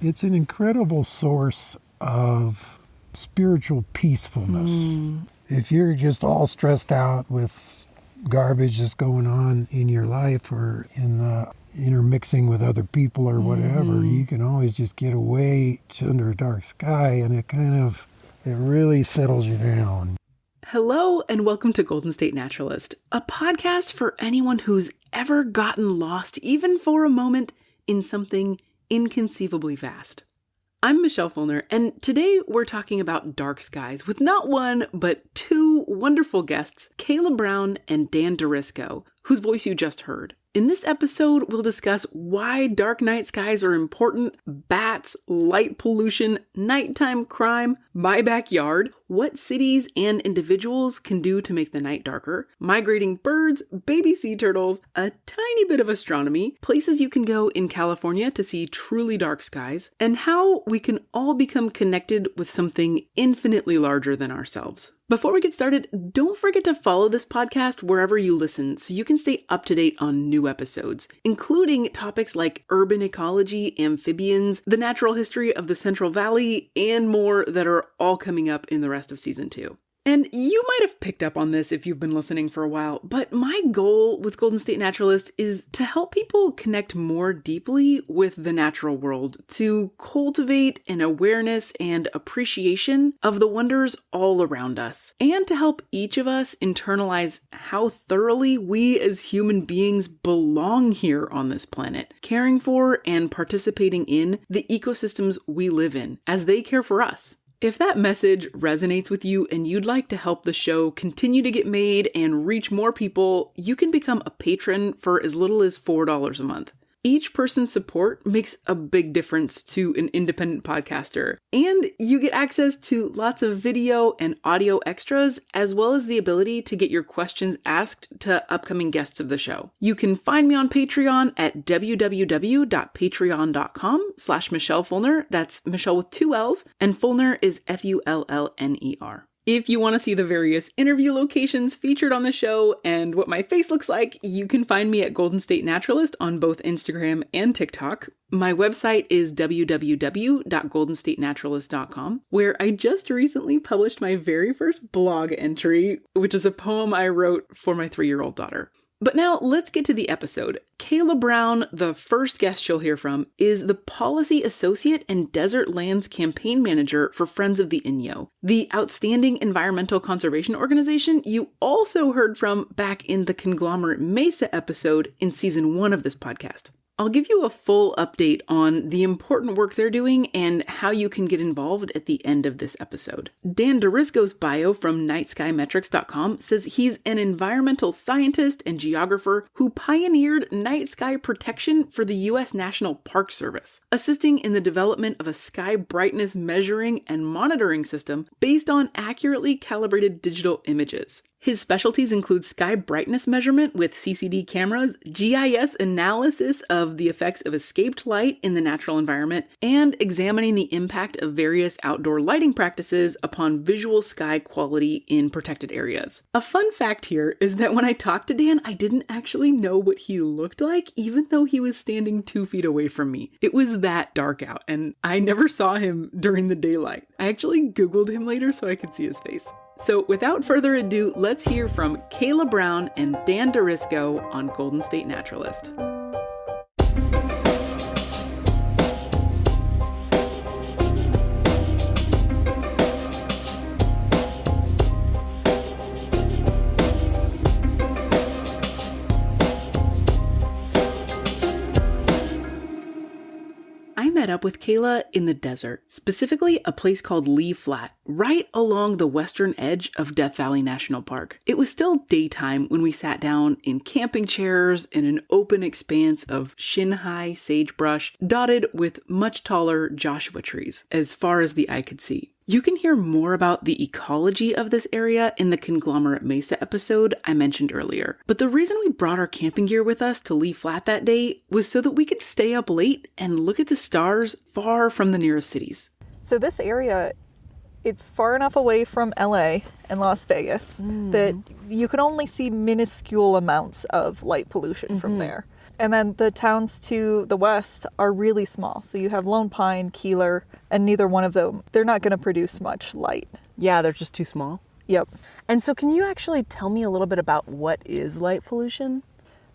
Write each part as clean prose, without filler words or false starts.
it's an incredible source of spiritual peacefulness. If you're just all stressed out with garbage that's going on in your life or in the intermixing with other people or whatever, you can always just get away under a dark sky, and it really settles you down. Hello and welcome to Golden State Naturalist, a podcast for anyone who's ever gotten lost, even for a moment, in something inconceivably vast. I'm Michelle Fulner, and today we're talking about dark skies with not one, but two wonderful guests, Kayla Browne and Dan Duriscoe, whose voice you just heard. In this episode, we'll discuss why dark night skies are important, bats, light pollution, nighttime crime, my backyard, what cities and individuals can do to make the night darker, migrating birds, baby sea turtles, a tiny bit of astronomy, places you can go in California to see truly dark skies, and how we can all become connected with something infinitely larger than ourselves. Before we get started, don't forget to follow this podcast wherever you listen so you can stay up to date on new episodes, including topics like urban ecology, amphibians, the natural history of the Central Valley, and more that are all coming up in the rest of season 2. And you might have picked up on this if you've been listening for a while, but my goal with Golden State Naturalist is to help people connect more deeply with the natural world, to cultivate an awareness and appreciation of the wonders all around us, and to help each of us internalize how thoroughly we as human beings belong here on this planet, caring for and participating in the ecosystems we live in as they care for us. If that message resonates with you and you'd like to help the show continue to get made and reach more people, you can become a patron for as little as $4 a month. Each person's support makes a big difference to an independent podcaster, and you get access to lots of video and audio extras, as well as the ability to get your questions asked to upcoming guests of the show. You can find me on Patreon at www.patreon.com/Michelle Fulner. That's Michelle with 2 L's, and Fulner is Fullner. If you want to see the various interview locations featured on the show and what my face looks like, you can find me at Golden State Naturalist on both Instagram and TikTok. My website is www.goldenstatenaturalist.com, where I just recently published my very first blog entry, which is a poem I wrote for my 3-year-old daughter. But now let's get to the episode. Kayla Browne, the first guest you'll hear from, is the Policy Associate and Desert Lands Campaign Manager for Friends of the Inyo, the outstanding environmental conservation organization you also heard from back in the Conglomerate Mesa episode in season 1 of this podcast. I'll give you a full update on the important work they're doing and how you can get involved at the end of this episode. Dan Duriscoe's bio from nightskymetrics.com says he's an environmental scientist and geographer who pioneered night sky protection for the U.S. National Park Service, assisting in the development of a sky brightness measuring and monitoring system based on accurately calibrated digital images. His specialties include sky brightness measurement with CCD cameras, GIS analysis of the effects of escaped light in the natural environment, and examining the impact of various outdoor lighting practices upon visual sky quality in protected areas. A fun fact here is that when I talked to Dan, I didn't actually know what he looked like, even though he was standing 2 feet away from me. It was that dark out, and I never saw him during the daylight. I actually Googled him later so I could see his face. So without further ado, let's hear from Kayla Browne and Dan Duriscoe on Golden State Naturalist. I met up with Kayla in the desert, specifically a place called Lee Flat, right along the western edge of Death Valley National Park. It was still daytime when we sat down in camping chairs in an open expanse of shin-high sagebrush dotted with much taller Joshua trees, as far as the eye could see. You can hear more about the ecology of this area in the Conglomerate Mesa episode I mentioned earlier. But the reason we brought our camping gear with us to Lee Flat that day was so that we could stay up late and look at the stars far from the nearest cities. So this area, it's far enough away from LA and Las Vegas that you can only see minuscule amounts of light pollution from there. And then the towns to the west are really small. So you have Lone Pine, Keeler, and neither one of them, they're not going to produce much light. Yeah, they're just too small. Yep. And so can you actually tell me a little bit about what is light pollution?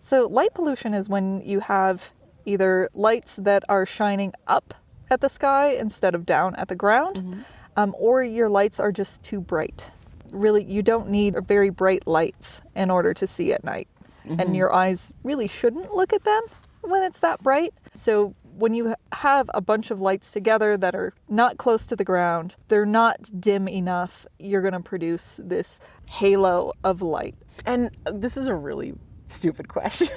So light pollution is when you have either lights that are shining up at the sky instead of down at the ground, or your lights are just too bright. Really, you don't need very bright lights in order to see at night. And your eyes really shouldn't look at them when it's that bright. So when you have a bunch of lights together that are not close to the ground, they're not dim enough, you're going to produce this halo of light. And this is a really stupid question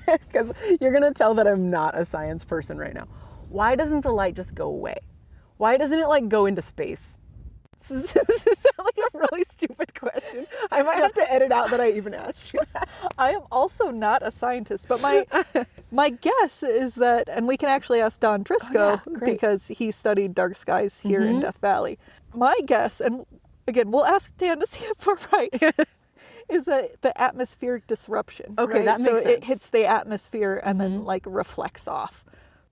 because you're going to tell that I'm not a science person right now. Why doesn't the light just go away? Why doesn't it like go into space? This is like a really stupid question. I might have to edit out that I even asked you that. I am also not a scientist, but my guess is that, and we can actually ask Don Driscoe because he studied dark skies here in Death Valley. My guess, and again, we'll ask Dan to see if we're right, is that the atmospheric disruption. Okay, right? that makes sense. It hits the atmosphere and then like reflects off.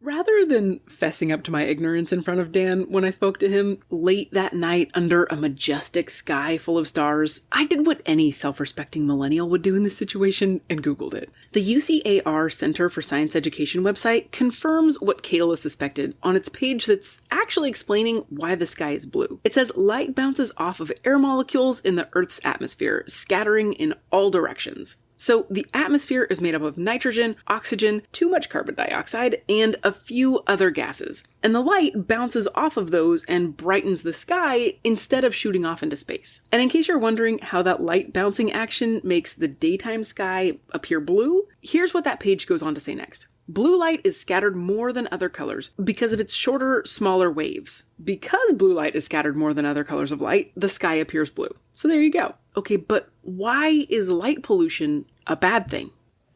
Rather than fessing up to my ignorance in front of Dan when I spoke to him late that night under a majestic sky full of stars, I did what any self-respecting millennial would do in this situation and Googled it. The UCAR Center for Science Education website confirms what Kayla suspected on its page that's actually explaining why the sky is blue. It says light bounces off of air molecules in the Earth's atmosphere, scattering in all directions. So the atmosphere is made up of nitrogen, oxygen, too much carbon dioxide, and a few other gases. And the light bounces off of those and brightens the sky instead of shooting off into space. And in case you're wondering how that light bouncing action makes the daytime sky appear blue, here's what that page goes on to say next. Blue light is scattered more than other colors because of its shorter, smaller waves. Because blue light is scattered more than other colors of light, the sky appears blue. So there you go. Okay, but why is light pollution a bad thing?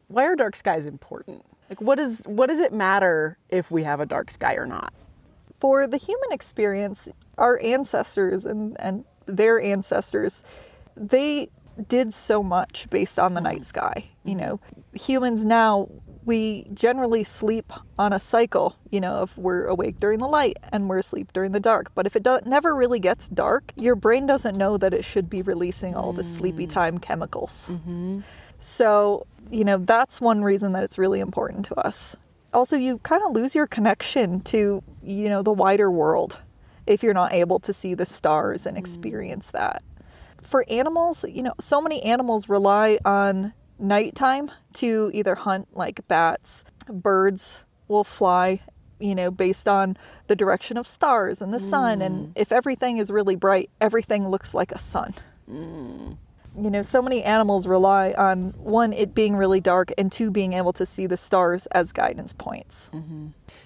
Why are dark skies important? Like, what does it matter if we have a dark sky or not? For the human experience, our ancestors and their ancestors, they did so much based on the night sky. You know, humans now, we generally sleep on a cycle, you know, if we're awake during the light and we're asleep during the dark. But if it never really gets dark, your brain doesn't know that it should be releasing all the sleepy time chemicals. So, you know, that's one reason that it's really important to us. Also, you kind of lose your connection to, you know, the wider world if you're not able to see the stars and experience that. For animals, you know, so many animals rely on nighttime to either hunt, like bats. Birds will fly, you know, based on the direction of stars and the sun. And if everything is really bright, everything looks like a sun. You know, so many animals rely on, one, it being really dark, and two, being able to see the stars as guidance points.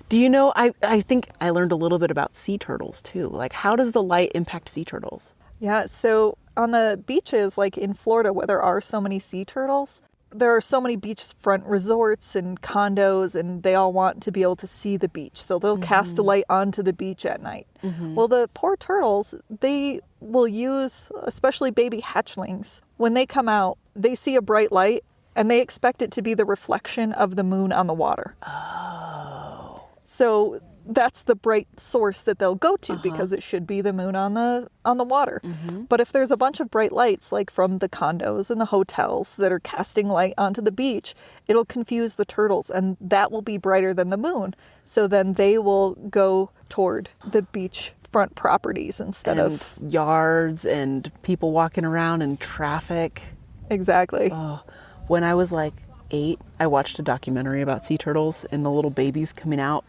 Do you know, I think I learned a little bit about sea turtles too. Like, how does the light impact sea turtles? Yeah, so on the beaches, like in Florida, where there are so many sea turtles, there are so many beachfront resorts and condos, and they all want to be able to see the beach. So they'll cast a light onto the beach at night. Well, the poor turtles, they will use, especially baby hatchlings, when they come out, they see a bright light and they expect it to be the reflection of the moon on the water. Oh. So that's the bright source that they'll go to because it should be the moon on the water. But if there's a bunch of bright lights, like from the condos and the hotels that are casting light onto the beach, it'll confuse the turtles, and that will be brighter than the moon. So then they will go toward the beachfront properties instead of yards and people walking around and traffic. Exactly. Oh, when I was like 8, I watched a documentary about sea turtles and the little babies coming out.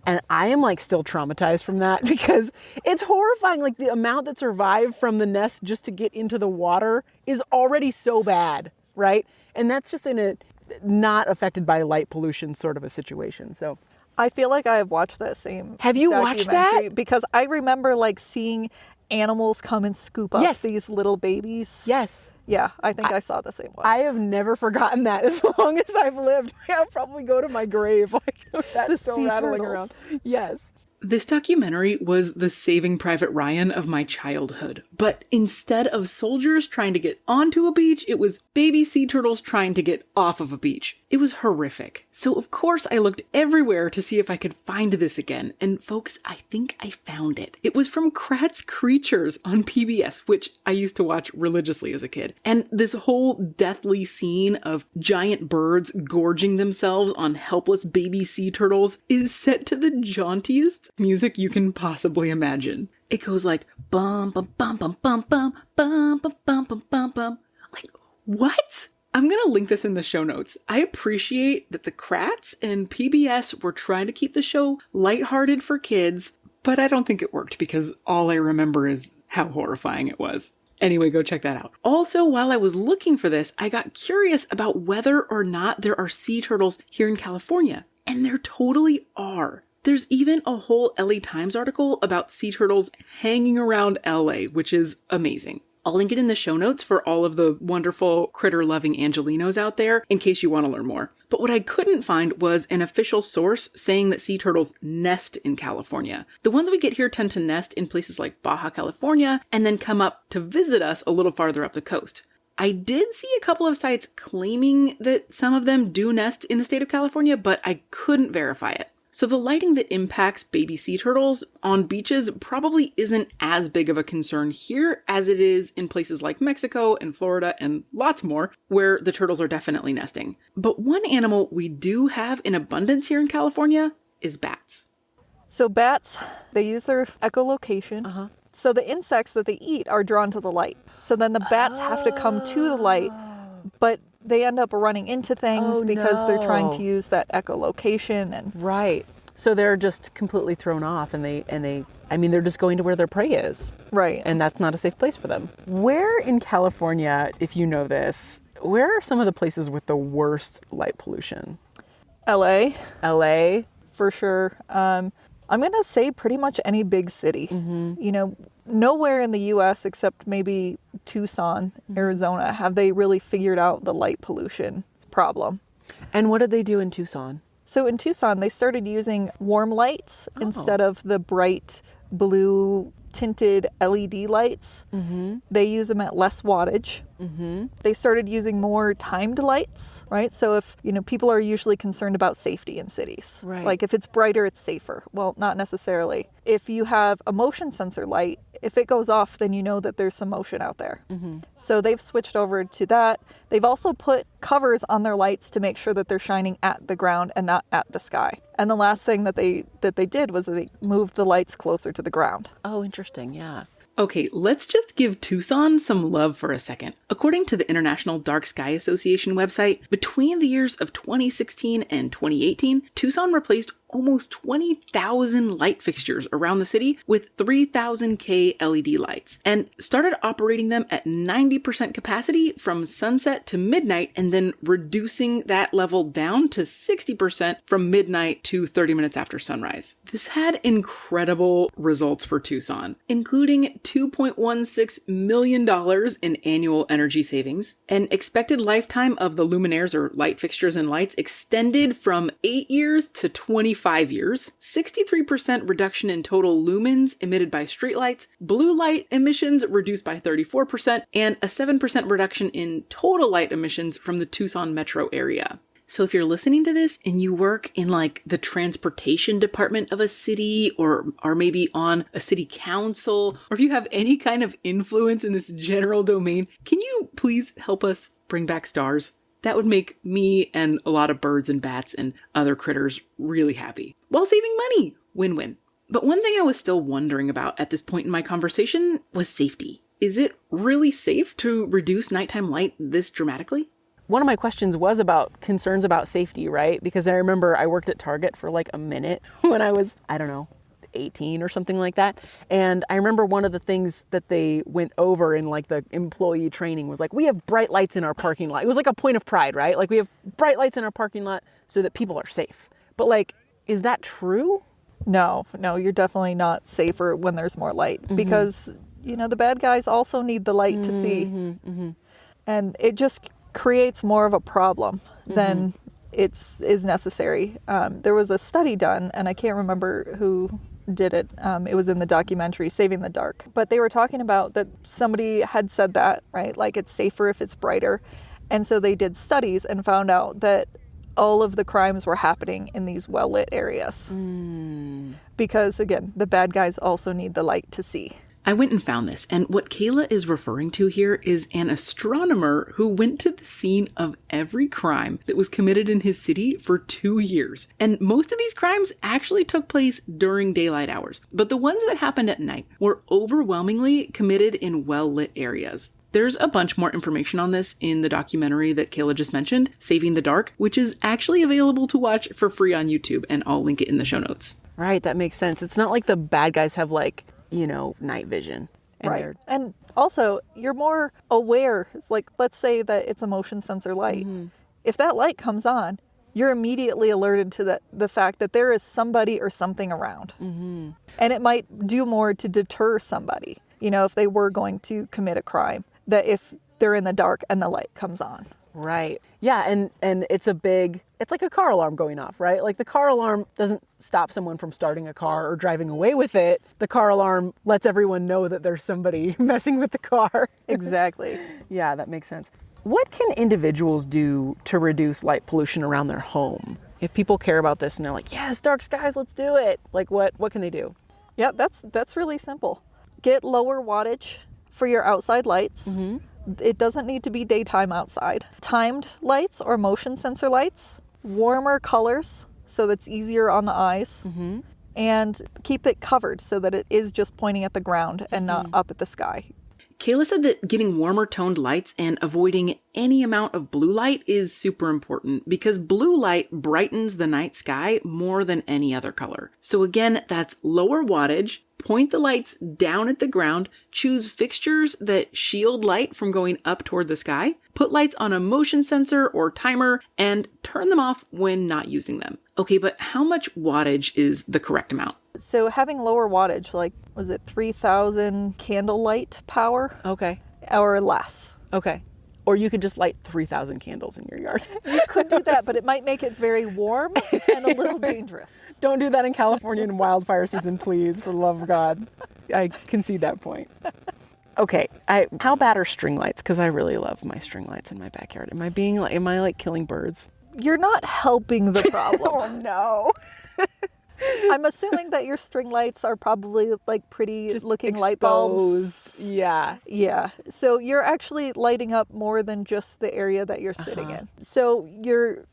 And I am like still traumatized from that because it's horrifying. Like, the amount that survive from the nest just to get into the water is already so bad, right? And that's just in a not affected by light pollution sort of a situation. So I feel like I have watched that same. Have you watched documentary that? Because I remember like seeing animals come and scoop up these little babies. Yes. Yeah, I think I saw the same one. I have never forgotten that as long as I've lived. I'll probably go to my grave like that's The still sea rattling turtles. around. Yes. This documentary was the Saving Private Ryan of my childhood. But instead of soldiers trying to get onto a beach, it was baby sea turtles trying to get off of a beach. It was horrific. So of course I looked everywhere to see if I could find this again. And folks, I think I found it. It was from Kratts Creatures on PBS, which I used to watch religiously as a kid. And this whole deathly scene of giant birds gorging themselves on helpless baby sea turtles is set to the jauntiest music you can possibly imagine. It goes like bum bum bum bum bum bum bum bum bum bum bum bum. Like, what? I'm going to link this in the show notes. I appreciate that the Kratts and PBS were trying to keep the show lighthearted for kids, but I don't think it worked because all I remember is how horrifying it was. Anyway, go check that out. Also, while I was looking for this, I got curious about whether or not there are sea turtles here in California, and there totally are. There's even a whole LA Times article about sea turtles hanging around LA, which is amazing. I'll link it in the show notes for all of the wonderful critter-loving Angelinos out there in case you want to learn more. But what I couldn't find was an official source saying that sea turtles nest in California. The ones we get here tend to nest in places like Baja California and then come up to visit us a little farther up the coast. I did see a couple of sites claiming that some of them do nest in the state of California, but I couldn't verify it. So the lighting that impacts baby sea turtles on beaches probably isn't as big of a concern here as it is in places like Mexico and Florida and lots more, where the turtles are definitely nesting. But one animal we do have in abundance here in California is bats. So bats, they use their echolocation. So the insects that they eat are drawn to the light. So then the bats have to come to the light, but they end up running into things because they're trying to use that echolocation and Right. So they're just completely thrown off and they're just going to where their prey is. right. And that's not a safe place for them. Where in California, if you know this, where are some of the places with the worst light pollution? LA, LA? for sure. I'm going to say pretty much any big city. You know, nowhere in the U.S. except maybe Tucson, Arizona, have they really figured out the light pollution problem. And what did they do in Tucson? So in Tucson, they started using warm lights instead of the bright blue tinted LED lights. They use them at less wattage. They started using more timed lights, right? So if, people are usually concerned about safety in cities. Right. Like if it's brighter, it's safer. Well, not necessarily. If you have a motion sensor light, if it goes off, then you know that there's some motion out there. So they've switched over to that. They've also put covers on their lights to make sure that they're shining at the ground and not at the sky. And the last thing that they did was they moved the lights closer to the ground. Oh, interesting. Yeah. Okay, let's just give Tucson some love for a second. According to the International Dark Sky Association website, between the years of 2016 and 2018, Tucson replaced almost 20,000 light fixtures around the city with 3,000 K LED lights and started operating them at 90% capacity from sunset to midnight and then reducing that level down to 60% from midnight to 30 minutes after sunrise. This had incredible results for Tucson, including $2.16 million in annual energy savings, an expected lifetime of the luminaires or light fixtures and lights extended from 8 years to 25 years, 63% reduction in total lumens emitted by streetlights, blue light emissions reduced by 34%, and a 7% reduction in total light emissions from the Tucson metro area. So if you're listening to this and you work in like the transportation department of a city or maybe on a city council, or if you have any kind of influence in this general domain, can you please help us bring back stars? That would make me and a lot of birds and bats and other critters really happy while saving money. Win-win. But one thing I was still wondering about at this point in my conversation was safety. Is it really safe to reduce nighttime light this dramatically? One of my questions was about concerns about safety, right? Because I remember I worked at Target for like a minute when I was, 18 or something like that. And I remember one of the things that they went over in like the employee training was like, we have bright lights in our parking lot. It was like a point of pride, right? Like we have bright lights in our parking lot so that people are safe. But like, is that true? No, you're definitely not safer when there's more light because, the bad guys also need the light to see. And it just creates more of a problem than is necessary. There was a study done, and I can't remember who did it. It was in the documentary Saving the Dark. But they were talking about that somebody had said that, right? Like it's safer if it's brighter. And so they did studies and found out that all of the crimes were happening in these well-lit areas. Because, again, the bad guys also need the light to see. I went and found this, and what Kayla is referring to here is an astronomer who went to the scene of every crime that was committed in his city for 2 years. And most of these crimes actually took place during daylight hours, but the ones that happened at night were overwhelmingly committed in well-lit areas. There's a bunch more information on this in the documentary that Kayla just mentioned, Saving the Dark, which is actually available to watch for free on YouTube, and I'll link it in the show notes. Right, that makes sense. It's not like the bad guys have night vision. Right. And also, you're more aware. It's like, let's say that it's a motion sensor light. If that light comes on, you're immediately alerted to the fact that there is somebody or something around. And it might do more to deter somebody, if they were going to commit a crime, that if they're in the dark and the light comes on. Right. Yeah, and it's like a car alarm going off, right? Like the car alarm doesn't stop someone from starting a car or driving away with it. The car alarm lets everyone know that there's somebody messing with the car. Exactly. Yeah, that makes sense. What can individuals do to reduce light pollution around their home? If people care about this and they're like, yes, dark skies, let's do it. Like what can they do? Yeah, that's really simple. Get lower wattage for your outside lights. It doesn't need to be daytime outside. Timed lights or motion sensor lights, warmer colors so that's easier on the eyes, and keep it covered so that it is just pointing at the ground and not up at the sky. Kayla said that getting warmer toned lights and avoiding any amount of blue light is super important because blue light brightens the night sky more than any other color. So again, that's lower wattage, point the lights down at the ground, choose fixtures that shield light from going up toward the sky, put lights on a motion sensor or timer, and turn them off when not using them. Okay, but how much wattage is the correct amount? So having lower wattage, like, was it 3,000 candlelight power? Okay. Or less. Okay. Or you could just light 3,000 candles in your yard. You could do that, but it might make it very warm and a little dangerous. Don't do that in California in wildfire season, please, for the love of God. I concede that point. Okay, how bad are string lights? Because I really love my string lights in my backyard. Am I killing birds? You're not helping the problem. Oh, no. I'm assuming that your string lights are probably like pretty Just looking exposed. light bulbs. Yeah. Yeah. So you're actually lighting up more than just the area that you're sitting in. So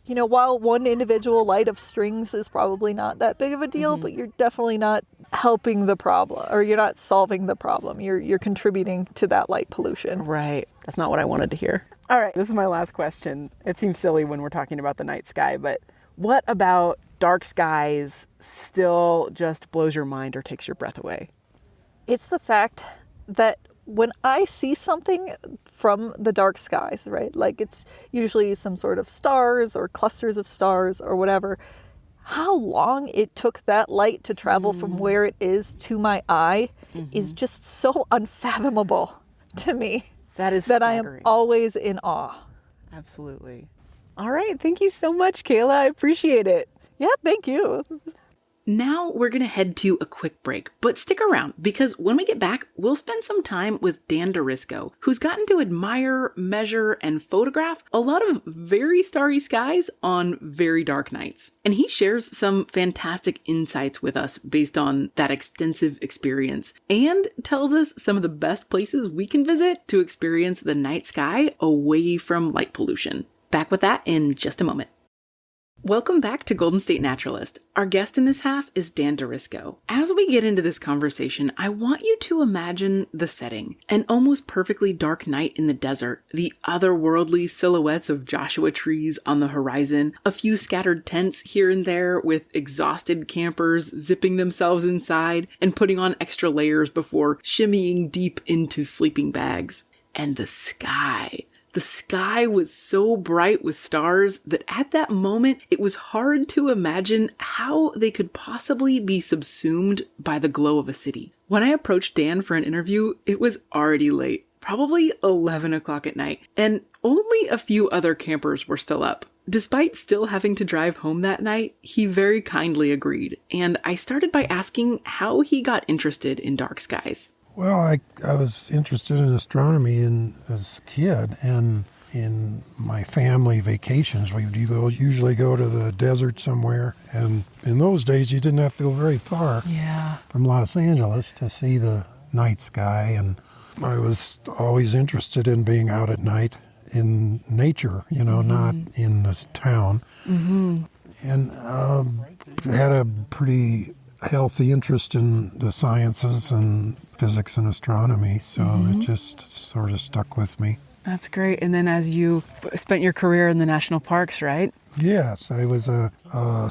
while one individual light of strings is probably not that big of a deal, but you're definitely not helping the problem, or you're not solving the problem. You're contributing to that light pollution. Right. That's not what I wanted to hear. All right. This is my last question. It seems silly when we're talking about the night sky, but what about dark skies still just blows your mind or takes your breath away? It's the fact that when I see something from the dark skies, right, like it's usually some sort of stars or clusters of stars or whatever, how long it took that light to travel from where it is to my eye is just so unfathomable to me. That is that staggering. I am always in awe. Absolutely. All right. Thank you so much, Kayla. I appreciate it. Yeah, thank you. Now we're going to head to a quick break, but stick around because when we get back, we'll spend some time with Dan Duriscoe, who's gotten to admire, measure, and photograph a lot of very starry skies on very dark nights. And he shares some fantastic insights with us based on that extensive experience and tells us some of the best places we can visit to experience the night sky away from light pollution. Back with that in just a moment. Welcome back to Golden State Naturalist. Our guest in this half is Dan Duriscoe. As we get into this conversation, I want you to imagine the setting. An almost perfectly dark night in the desert, the otherworldly silhouettes of Joshua trees on the horizon, a few scattered tents here and there with exhausted campers zipping themselves inside and putting on extra layers before shimmying deep into sleeping bags. And the sky. The sky was so bright with stars that at that moment, it was hard to imagine how they could possibly be subsumed by the glow of a city. When I approached Dan for an interview, it was already late, probably 11 o'clock at night, and only a few other campers were still up. Despite still having to drive home that night, he very kindly agreed, and I started by asking how he got interested in dark skies. Well, I was interested in astronomy as a kid, and in my family vacations, we would usually go to the desert somewhere. And in those days, you didn't have to go very far from Los Angeles to see the night sky. And I was always interested in being out at night in nature, not in this town. And had a pretty healthy interest in the sciences and physics and astronomy, so it just sort of stuck with me. That's great. And then as you spent your career in the national parks, right? Yes, I was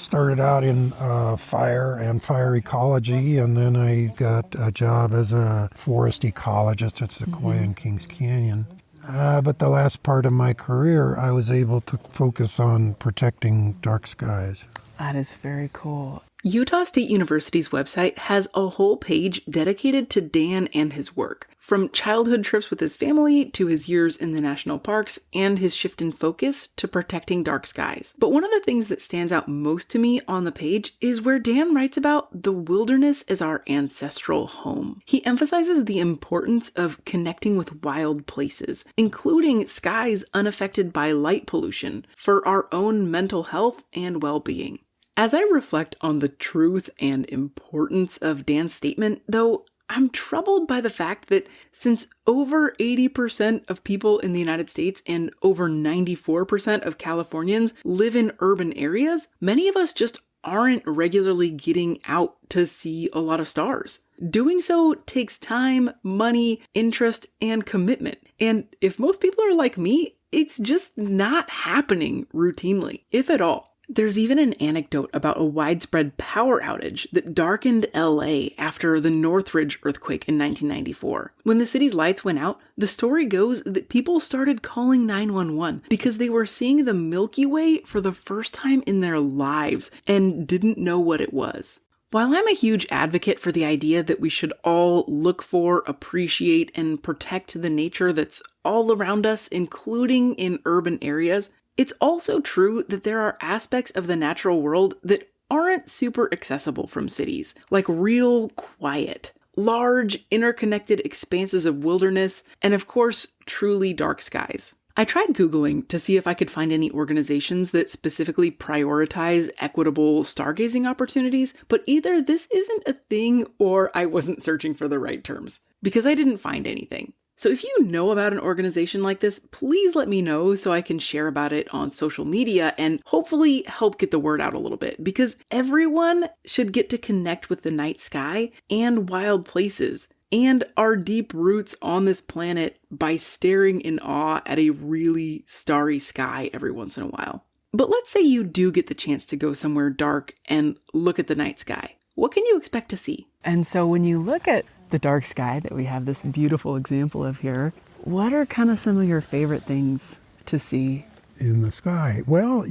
started out in fire and fire ecology, and then I got a job as a forest ecologist at Sequoia and Kings Canyon. But the last part of my career, I was able to focus on protecting dark skies. That is very cool. Utah State University's website has a whole page dedicated to Dan and his work, from childhood trips with his family to his years in the national parks and his shift in focus to protecting dark skies. But one of the things that stands out most to me on the page is where Dan writes about the wilderness as our ancestral home. He emphasizes the importance of connecting with wild places, including skies unaffected by light pollution, for our own mental health and well-being. As I reflect on the truth and importance of Dan's statement, though, I'm troubled by the fact that since over 80% of people in the United States and over 94% of Californians live in urban areas, many of us just aren't regularly getting out to see a lot of stars. Doing so takes time, money, interest, and commitment. And if most people are like me, it's just not happening routinely, if at all. There's even an anecdote about a widespread power outage that darkened LA after the Northridge earthquake in 1994. When the city's lights went out, the story goes that people started calling 911 because they were seeing the Milky Way for the first time in their lives and didn't know what it was. While I'm a huge advocate for the idea that we should all look for, appreciate, and protect the nature that's all around us, including in urban areas, it's also true that there are aspects of the natural world that aren't super accessible from cities, like real quiet, large, interconnected expanses of wilderness, and of course, truly dark skies. I tried Googling to see if I could find any organizations that specifically prioritize equitable stargazing opportunities, but either this isn't a thing or I wasn't searching for the right terms, because I didn't find anything. So if you know about an organization like this, please let me know so I can share about it on social media and hopefully help get the word out a little bit, because everyone should get to connect with the night sky and wild places and our deep roots on this planet by staring in awe at a really starry sky every once in a while. But let's say you do get the chance to go somewhere dark and look at the night sky. What can you expect to see? And so when you look at the dark sky that we have this beautiful example of here, what are kind of some of your favorite things to see in the sky? Well,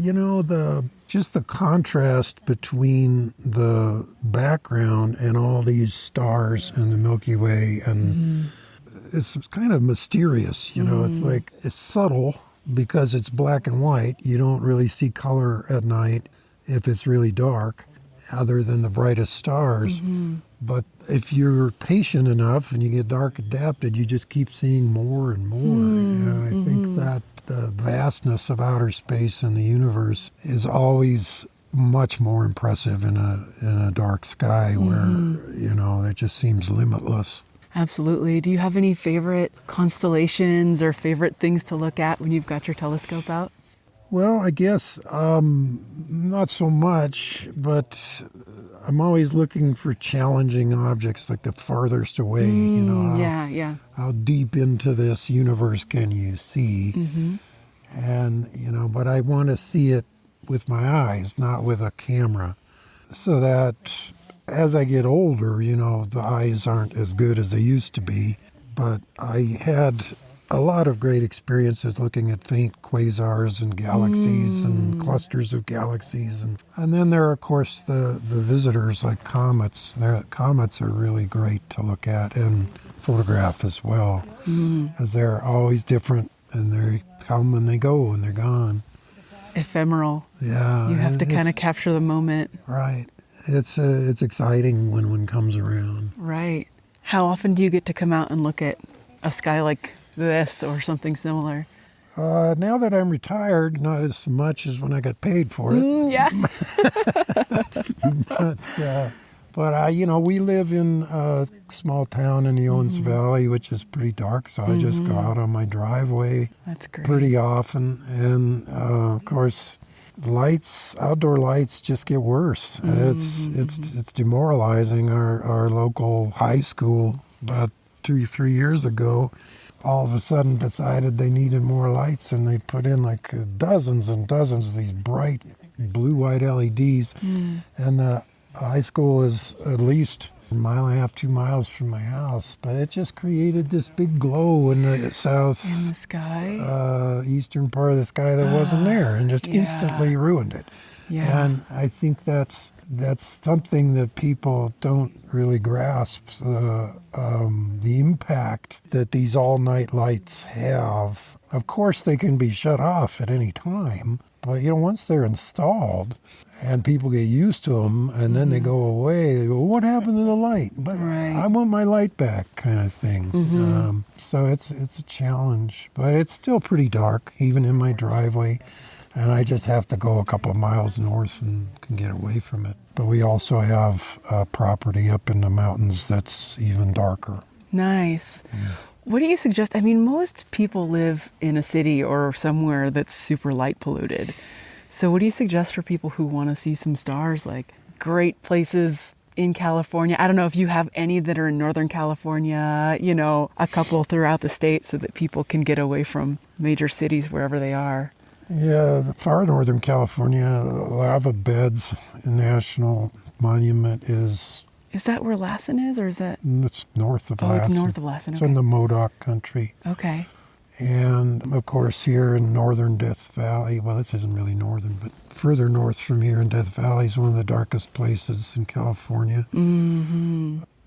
just the contrast between the background and all these stars and the Milky Way, and it's kind of mysterious, it's like, it's subtle because it's black and white. You don't really see color at night if it's really dark, other than the brightest stars. But if you're patient enough and you get dark adapted, you just keep seeing more and more. I think that the vastness of outer space and the universe is always much more impressive in a dark sky where, it just seems limitless. Absolutely. Do you have any favorite constellations or favorite things to look at when you've got your telescope out? Well, I guess not so much, but I'm always looking for challenging objects, like the farthest away, how deep into this universe can you see? And, but I want to see it with my eyes, not with a camera, so that as I get older, the eyes aren't as good as they used to be. But I had a lot of great experiences looking at faint quasars and galaxies and clusters of galaxies. And then there are, of course, the visitors like comets. Comets are really great to look at and photograph as well, because they're always different, and they come and they go and they're gone. Ephemeral. Yeah. You have to kind of capture the moment. Right. It's exciting when one comes around. Right. How often do you get to come out and look at a sky like this or something similar? Now that I'm retired, not as much as when I got paid for it. Yeah. But we live in a small town in the Owens Valley, which is pretty dark. So I just go out on my driveway That's great. pretty often. And of course, outdoor lights just get worse. It's demoralizing. Our local high school about 2-3 years ago, all of a sudden decided they needed more lights, and they put in like dozens and dozens of these bright blue-white LEDs. And the high school is at least 1.5 miles, 2 miles from my house, but it just created this big glow in the In the sky. eastern part of the sky that wasn't there, and just Yeah. instantly ruined it. Yeah. And I think that's something that people don't really grasp, the impact that these all-night lights have. Of course, they can be shut off at any time, but once they're installed and people get used to them, and then they go away, they go, "What happened to the light? But Right. I want my light back," kind of thing. So it's a challenge, but it's still pretty dark, even in my driveway. And I just have to go a couple of miles north and can get away from it. But we also have property up in the mountains that's even darker. Nice. What do you suggest? I mean, most people live in a city or somewhere that's super light polluted. So what do you suggest for people who want to see some stars, like great places in California? I don't know if you have any that are in Northern California, a couple throughout the state, so that people can get away from major cities wherever they are. Yeah, far northern California, Lava Beds National Monument is... Is that where Lassen is, or is that... It's north of Lassen. Oh, it's north of Lassen. It's Okay. in the Modoc country. Okay. And, of course, here in northern Death Valley, well, this isn't really northern, but further north from here in Death Valley is one of the darkest places in California.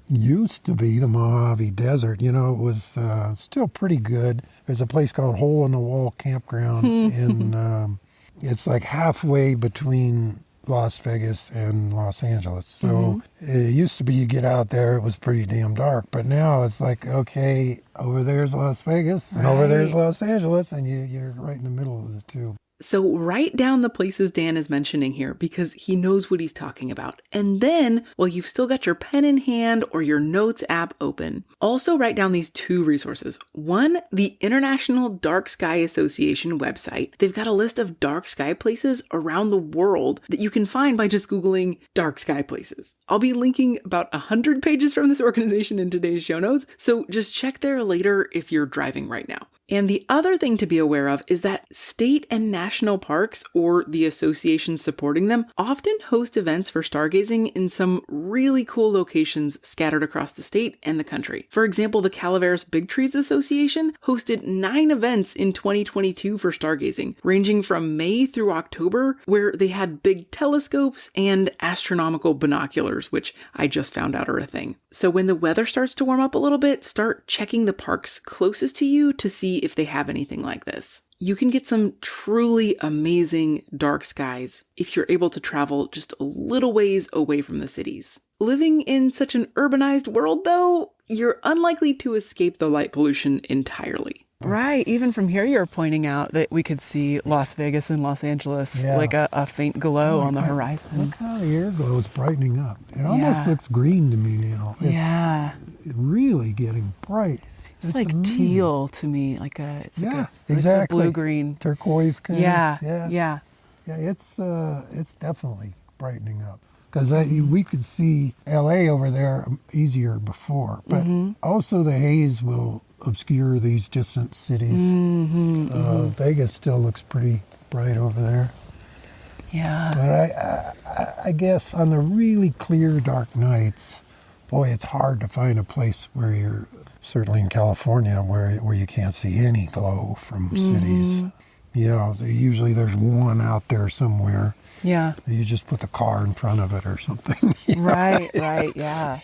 Used to be the Mojave Desert. It was still pretty good. There's a place called Hole in the Wall Campground, and it's like halfway between Las Vegas and Los Angeles. So it used to be you get out there, it was pretty damn dark. But now it's like, okay, over there's Las Vegas, and over there's Los Angeles, and you're right in the middle of the two. So write down the places Dan is mentioning here, because he knows what he's talking about. And then, while you've still got your pen in hand or your notes app open, also write down these 2 resources. One, the International Dark Sky Association website. They've got a list of dark sky places around the world that you can find by just Googling dark sky places. I'll be linking about 100 pages from this organization in today's show notes, so just check there later if you're driving right now. And the other thing to be aware of is that state and national parks, or the associations supporting them, often host events for stargazing in some really cool locations scattered across the state and the country. For example, the Calaveras Big Trees Association hosted 9 events in 2022 for stargazing, ranging from May through October, where they had big telescopes and astronomical binoculars, which I just found out are a thing. So when the weather starts to warm up a little bit, start checking the parks closest to you to see if they have anything like this. You can get some truly amazing dark skies if you're able to travel just a little ways away from the cities. Living in such an urbanized world, though, you're unlikely to escape the light pollution entirely. Right. Even from here, you're pointing out that we could see Las Vegas and Los Angeles, like a faint glow on the horizon. Look how the air glow is brightening up. It almost looks green to me now. It's really getting bright. It's like amazing. Teal to me, it's like exactly. Blue green, turquoise kind. Yeah. It's definitely brightening up, because we could see LA over there easier before, but also the haze will obscure these distant cities. Vegas still looks pretty bright over there. Yeah. But I guess on the really clear, dark nights, boy, it's hard to find a place where you're, certainly in California, where you can't see any glow from cities. Usually there's one out there somewhere. Yeah. You just put the car in front of it or something. Right, yeah.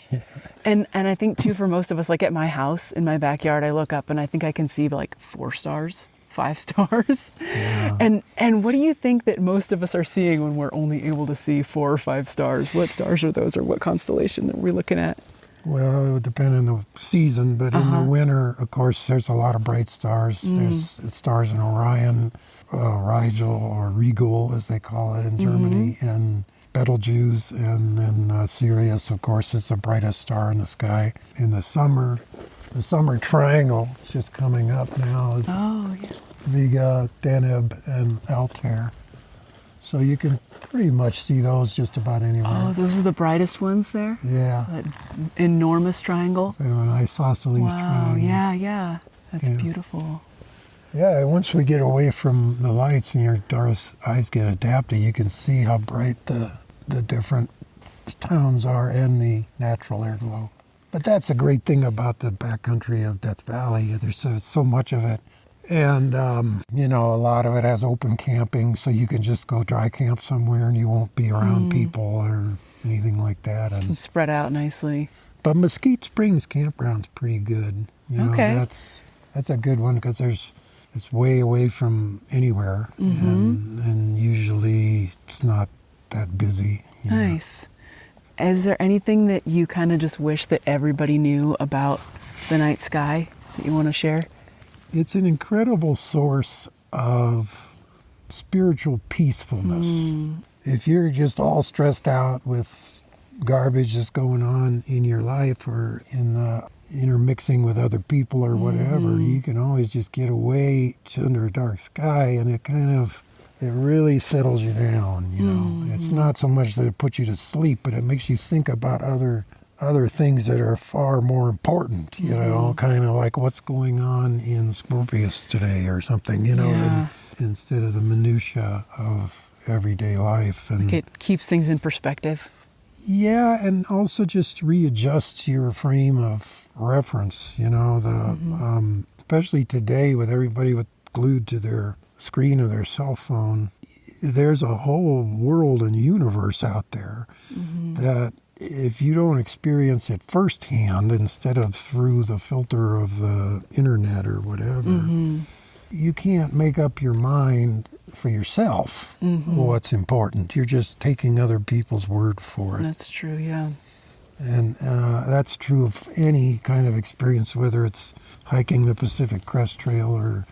And I think too, for most of us, like at my house, in my backyard, I look up and I think I can see like 4 stars, 5 stars. Yeah. And what do you think that most of us are seeing when we're only able to see 4 or 5 stars? What stars are those, or what constellation are we looking at? Well, it would depend on the season, but in the winter, of course, there's a lot of bright stars. There's stars in Orion, Rigel, or Regal, as they call it in Germany, and Betelgeuse, and then Sirius, of course, is the brightest star in the sky. In the summer triangle, it's just coming up now, is Vega, Deneb, and Altair. So you can pretty much see those just about anywhere. Oh, those are the brightest ones there? Yeah. That enormous triangle? So an isosceles triangle. Yeah. That's beautiful. Yeah, once we get away from the lights and your eyes get adapted, you can see how bright the different towns are and the natural air glow. But that's a great thing about the backcountry of Death Valley. There's so much of it. And, a lot of it has open camping, so you can just go dry camp somewhere and you won't be around people or anything like that. And spread out nicely. But Mesquite Springs campground's pretty good. That's a good one because it's way away from anywhere, and usually it's not that busy. Nice. Is there anything that you kind of just wish that everybody knew about the night sky that you want to share? It's an incredible source of spiritual peacefulness. If you're just all stressed out with garbage that's going on in your life or in the intermixing with other people or whatever, you can always just get away under a dark sky, and it really settles you down. It's not so much that it puts you to sleep, but it makes you think about other things that are far more important, kind of like what's going on in Scorpius today or something, instead of the minutia of everyday life. And it keeps things in perspective. Yeah, and also just readjusts your frame of reference, especially today with everybody glued to their screen of their cell phone. There's a whole world and universe out there that if you don't experience it firsthand instead of through the filter of the internet or whatever, you can't make up your mind for yourself what's important. You're just taking other people's word for it. That's true, yeah. And that's true of any kind of experience, whether it's hiking the Pacific Crest Trail or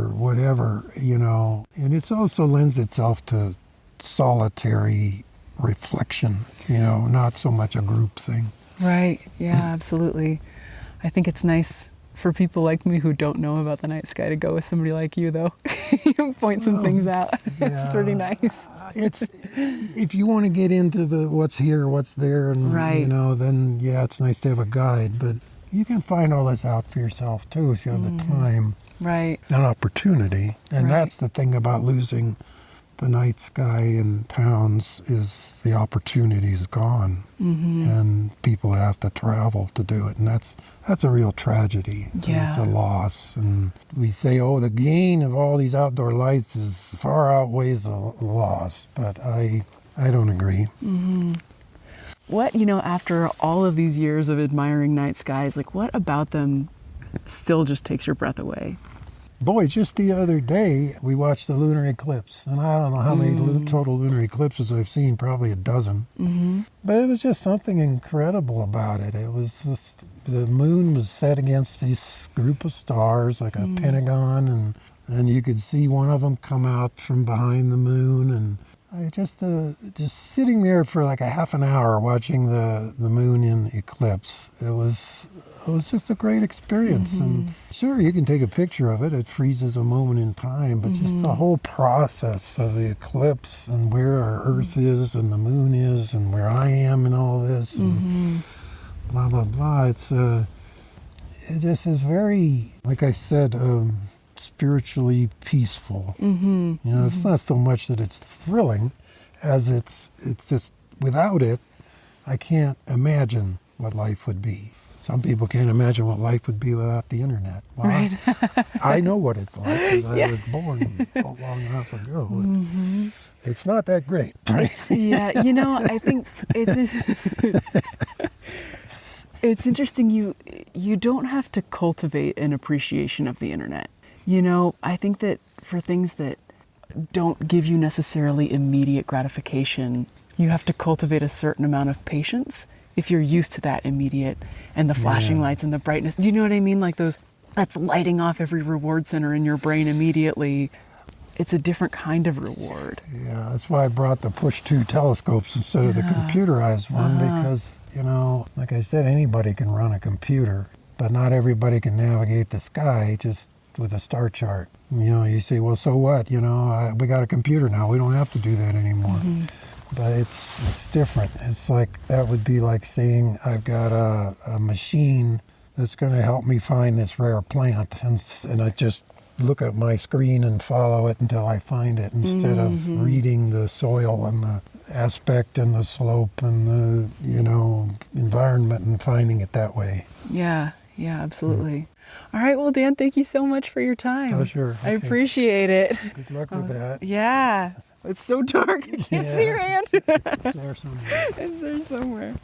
whatever, And it also lends itself to solitary reflection, not so much a group thing. Right, yeah, absolutely. I think it's nice for people like me who don't know about the night sky to go with somebody like you, though. You point some things out. It's pretty nice. It's if you want to get into the what's here, what's there, and then it's nice to have a guide. But you can find all this out for yourself too if you have the time, right, and opportunity. And that's the thing about losing the night sky in towns is the opportunity is gone, and people have to travel to do it, and that's a real tragedy. Yeah, it's a loss. And we say, the gain of all these outdoor lights is far outweighs the loss, but I don't agree. What, after all of these years of admiring night skies, what about them still just takes your breath away? Boy, just the other day, we watched the lunar eclipse, and I don't know how many total lunar eclipses I've seen, probably a dozen. But it was just something incredible about it. It was just, the moon was set against this group of stars, like a pentagon, and you could see one of them come out from behind the moon, and I just sitting there for like a half an hour watching the moon in eclipse. It was just a great experience. And sure, you can take a picture of it. It freezes a moment in time, but just the whole process of the eclipse and where our Earth is and the moon is and where I am and all this and blah, blah, blah. It just is very, like I said, spiritually peaceful. It's not so much that it's thrilling as it's just, without it, I can't imagine what life would be. Some people can't imagine what life would be without the internet. Well, right. I know what it's like because I was born long enough ago. It's not that great. Right? I think it's interesting. You don't have to cultivate an appreciation of the internet. I think that for things that don't give you necessarily immediate gratification, you have to cultivate a certain amount of patience if you're used to that immediate and the flashing lights and the brightness. Do you know what I mean? Like that's lighting off every reward center in your brain immediately. It's a different kind of reward. Yeah, that's why I brought the push-to telescopes instead of the computerized one, because, like I said, anybody can run a computer, but not everybody can navigate the sky just with a star chart. You say, well, so what? We got a computer now. We don't have to do that anymore. But it's different. It's like, that would be like saying I've got a machine that's going to help me find this rare plant, and I just look at my screen and follow it until I find it, instead of reading the soil and the aspect and the slope and the environment and finding it that way. Yeah, absolutely. All right, well, Dan, thank you so much for your time. Oh, sure. I appreciate it. Good luck with that. Yeah, it's so dark. I can't see your hand. It's there somewhere. It's there somewhere.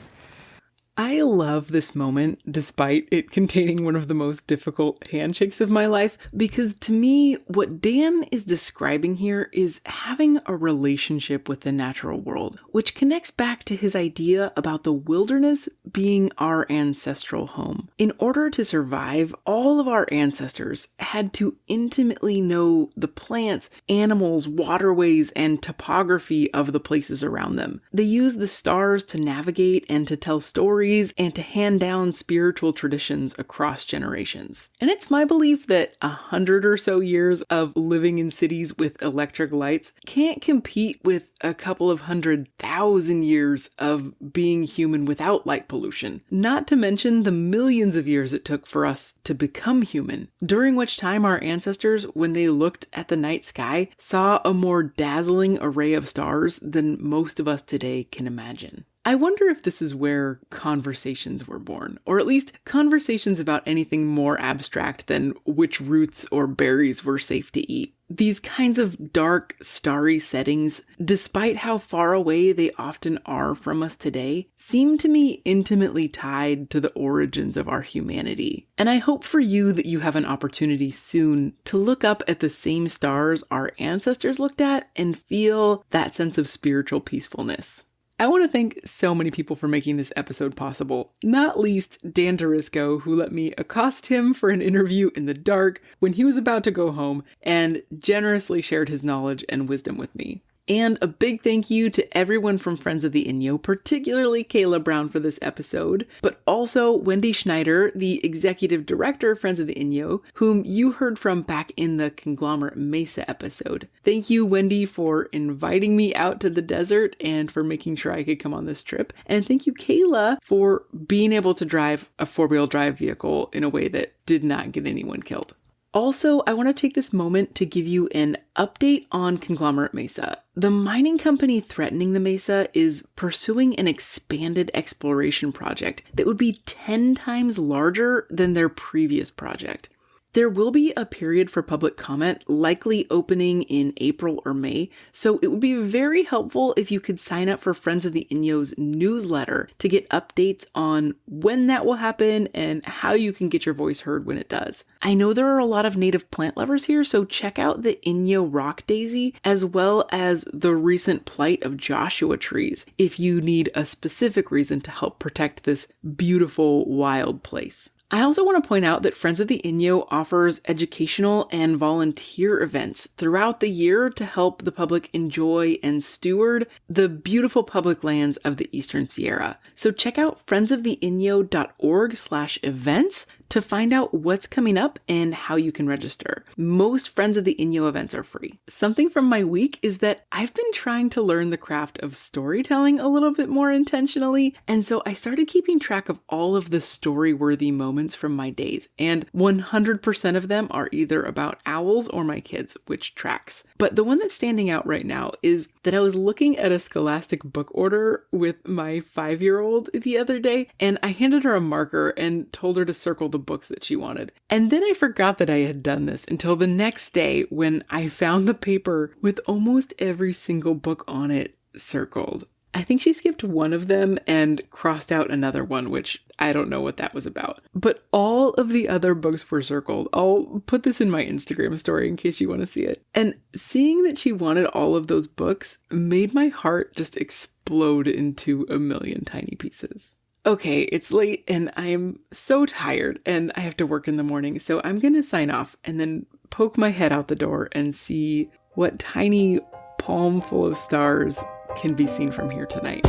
I love this moment, despite it containing one of the most difficult handshakes of my life, because to me, what Dan is describing here is having a relationship with the natural world, which connects back to his idea about the wilderness being our ancestral home. In order to survive, all of our ancestors had to intimately know the plants, animals, waterways, and topography of the places around them. They used the stars to navigate and to tell stories and to hand down spiritual traditions across generations. And it's my belief that 100 or so years of living in cities with electric lights can't compete with a couple of 100,000 years of being human without light pollution, not to mention the millions of years it took for us to become human, during which time our ancestors, when they looked at the night sky, saw a more dazzling array of stars than most of us today can imagine. I wonder if this is where conversations were born, or at least conversations about anything more abstract than which roots or berries were safe to eat. These kinds of dark, starry settings, despite how far away they often are from us today, seem to me intimately tied to the origins of our humanity. And I hope for you that you have an opportunity soon to look up at the same stars our ancestors looked at and feel that sense of spiritual peacefulness. I want to thank so many people for making this episode possible, not least Dan Duriscoe, who let me accost him for an interview in the dark when he was about to go home and generously shared his knowledge and wisdom with me. And a big thank you to everyone from Friends of the Inyo, particularly Kayla Browne for this episode, but also Wendy Schneider, the executive director of Friends of the Inyo, whom you heard from back in the Conglomerate Mesa episode. Thank you, Wendy, for inviting me out to the desert and for making sure I could come on this trip. And thank you, Kayla, for being able to drive a four-wheel drive vehicle in a way that did not get anyone killed. Also, I want to take this moment to give you an update on Conglomerate Mesa. The mining company threatening the mesa is pursuing an expanded exploration project that would be 10 times larger than their previous project. There will be a period for public comment, likely opening in April or May, so it would be very helpful if you could sign up for Friends of the Inyo's newsletter to get updates on when that will happen and how you can get your voice heard when it does. I know there are a lot of native plant lovers here, so check out the Inyo rock daisy as well as the recent plight of Joshua trees if you need a specific reason to help protect this beautiful wild place. I also want to point out that Friends of the Inyo offers educational and volunteer events throughout the year to help the public enjoy and steward the beautiful public lands of the Eastern Sierra. So check out friendsoftheinyo.org/events to find out what's coming up and how you can register. Most Friends of the Inyo events are free. Something from my week is that I've been trying to learn the craft of storytelling a little bit more intentionally, and so I started keeping track of all of the story-worthy moments from my days, and 100% of them are either about owls or my kids, which tracks. But the one that's standing out right now is that I was looking at a Scholastic book order with my 5-year-old the other day, and I handed her a marker and told her to circle the books that she wanted. And then I forgot that I had done this until the next day when I found the paper with almost every single book on it circled. I think she skipped one of them and crossed out another one, which I don't know what that was about. But all of the other books were circled. I'll put this in my Instagram story in case you want to see it. And seeing that she wanted all of those books made my heart just explode into a million tiny pieces. Okay, it's late and I'm so tired and I have to work in the morning. So I'm going to sign off and then poke my head out the door and see what tiny palm full of stars can be seen from here tonight.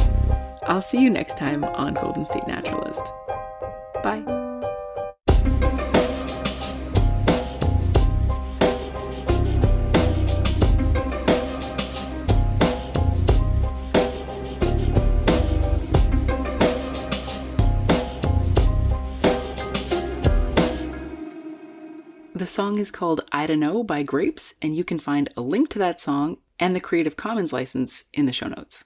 I'll see you next time on Golden State Naturalist. Bye. The song is called I Don't Know by Grapes, and you can find a link to that song and the Creative Commons license in the show notes.